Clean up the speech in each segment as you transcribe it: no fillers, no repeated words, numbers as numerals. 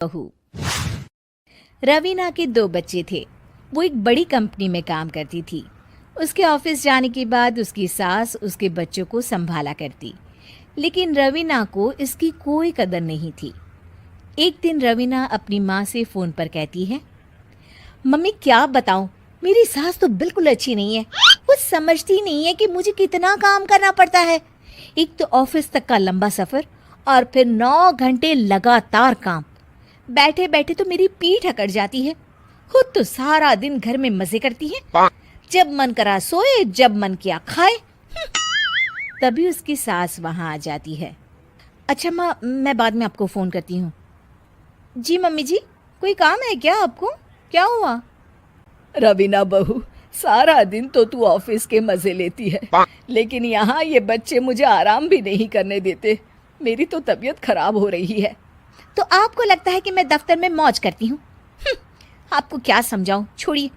बहू। रवीना के 2 बच्चे थे। वो एक बड़ी कंपनी में काम करती थी। उसके ऑफिस जाने के बाद उसकी सास उसके बच्चों को संभाला करती, लेकिन रवीना को इसकी कोई कदर नहीं थी। एक दिन रवीना अपनी माँ से फ़ोन पर कहती है, मम्मी क्या बताऊं, मेरी सास तो बिल्कुल अच्छी नहीं है। वो समझती नहीं है कि मुझे कितना काम करना पड़ता है। एक तो ऑफिस तक का लंबा सफ़र और फिर 9 घंटे लगातार काम। बैठे बैठे तो मेरी पीठ अकड़ जाती है। खुद तो सारा दिन घर में मजे करती है, जब मन करा सोए, जब मन किया खाए। तभी उसकी सास वहां आ जाती है। अच्छा माँ, मैं बाद में आपको फ़ोन करती हूँ। जी मम्मी जी, कोई काम है क्या आपको? क्या हुआ? रवीना बहू, सारा दिन तो तू ऑफिस के मजे लेती है, लेकिन यहाँ ये बच्चे मुझे आराम भी नहीं करने देते। मेरी तो तबीयत खराब हो रही है। तो आपको लगता है कि मैं दफ्तर में मौज करती हूँ? आपको क्या समझाऊं, छोड़िए।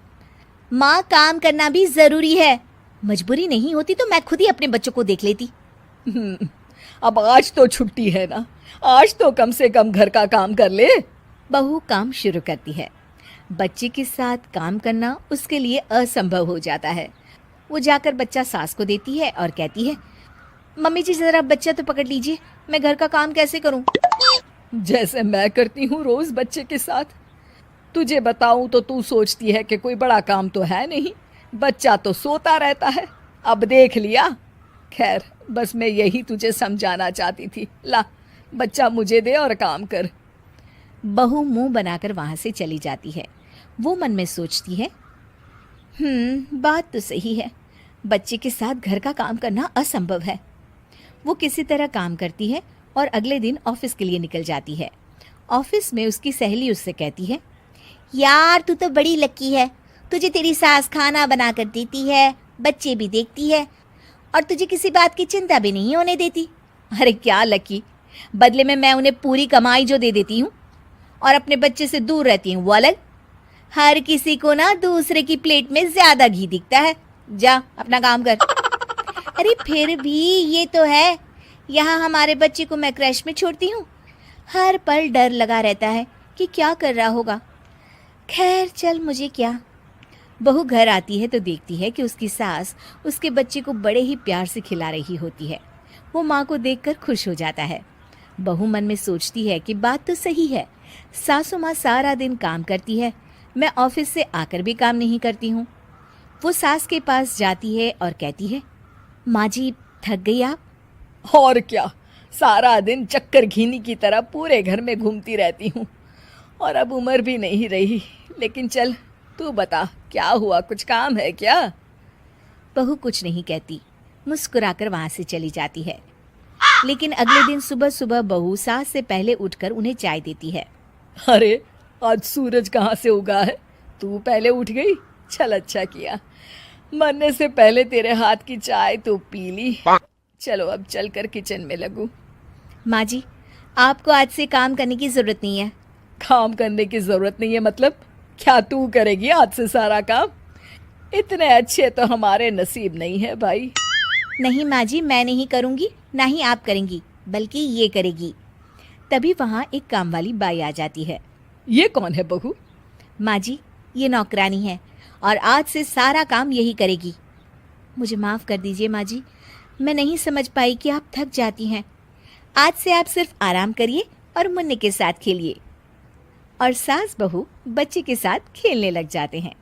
माँ, काम करना भी जरूरी है। मजबूरी नहीं होती तो मैं खुद ही अपने बच्चों को देख लेती। अब आज तो छुट्टी है ना, आज तो कम से कम घर का काम कर ले। बहू काम शुरू करती है। बच्चे के साथ काम करना उसके लिए असंभव हो जाता है। वो जाकर बच्चा सास को देती है और कहती है, मम्मी जी जरा बच्चा तो पकड़ लीजिए, मैं घर का काम कैसे करूं? जैसे मैं करती हूँ रोज बच्चे के साथ। तुझे बताऊं तो तू सोचती है कि कोई बड़ा काम तो है नहीं, बच्चा तो सोता रहता है। अब देख लिया। खैर, बस मैं यही तुझे समझाना चाहती थी। ला, बच्चा मुझे दे और काम कर। बहू मुंह बनाकर वहां से चली जाती है। वो मन में सोचती है, बात तो सही है, बच्चे के साथ घर का काम करना असंभव है। वो किसी तरह काम करती है और अगले दिन ऑफिस के लिए निकल जाती है। ऑफिस में उसकी सहेली उससे कहती है, यार तू तो बड़ी लकी है, तुझे तेरी सास खाना बना कर देती है, बच्चे भी देखती है और तुझे किसी बात की चिंता भी नहीं होने देती। अरे क्या लकी, बदले में मैं उन्हें पूरी कमाई जो दे देती हूँ और अपने बच्चे से दूर रहती हूँ वो अलग। हर किसी को ना दूसरे की प्लेट में ज्यादा घी दिखता है। जा अपना काम कर। अरे फिर भी ये तो है, यहाँ हमारे बच्चे को मैं क्रैश में छोड़ती हूँ, हर पल डर लगा रहता है कि क्या कर रहा होगा। खैर चल, मुझे क्या। बहू घर आती है तो देखती है कि उसकी सास उसके बच्चे को बड़े ही प्यार से खिला रही होती है। वो माँ को देखकर खुश हो जाता है। बहू मन में सोचती है कि बात तो सही है, सासू माँ सारा दिन काम करती है, मैं ऑफिस से आकर भी काम नहीं करती हूँ। वो सास के पास जाती है और कहती है, माँ जी थक गई आप? और क्या, सारा दिन चक्कर घीनी की तरह पूरे घर में घूमती रहती हूँ और अब उम्र भी नहीं रही। लेकिन चल तू बता, क्या हुआ, कुछ काम है क्या? बहू कुछ नहीं कहती, मुस्कुराकर वहां से चली जाती है। लेकिन अगले दिन सुबह सुबह बहू सास से पहले उठकर उन्हें चाय देती है। अरे, आज सूरज कहाँ से उगा है? तू पहले उठ गई? चल अच्छा किया, मरने से पहले तेरे हाथ की चाय तो पी ली। चलो अब चलकर किचन में लगूं। माँ जी, आपको आज से काम करने की जरूरत नहीं है। काम करने की जरूरत नहीं है मतलब? क्या तू करेगी आज से सारा काम? इतने अच्छे तो हमारे नसीब नहीं है भाई। नहीं माँ जी, मैं नहीं करूँगी, ना ही आप करेंगी, बल्कि ये करेगी। तभी वहाँ एक काम वाली बाई आ जाती है। ये कौन है बहू? माँ जी, ये नौकरानी है और आज से सारा काम यही करेगी। मुझे माफ़ कर दीजिए माँ जी, मैं नहीं समझ पाई कि आप थक जाती हैं। आज से आप सिर्फ आराम करिए और मुन्ने के साथ खेलिए। और सास बहू बच्चे के साथ खेलने लग जाते हैं।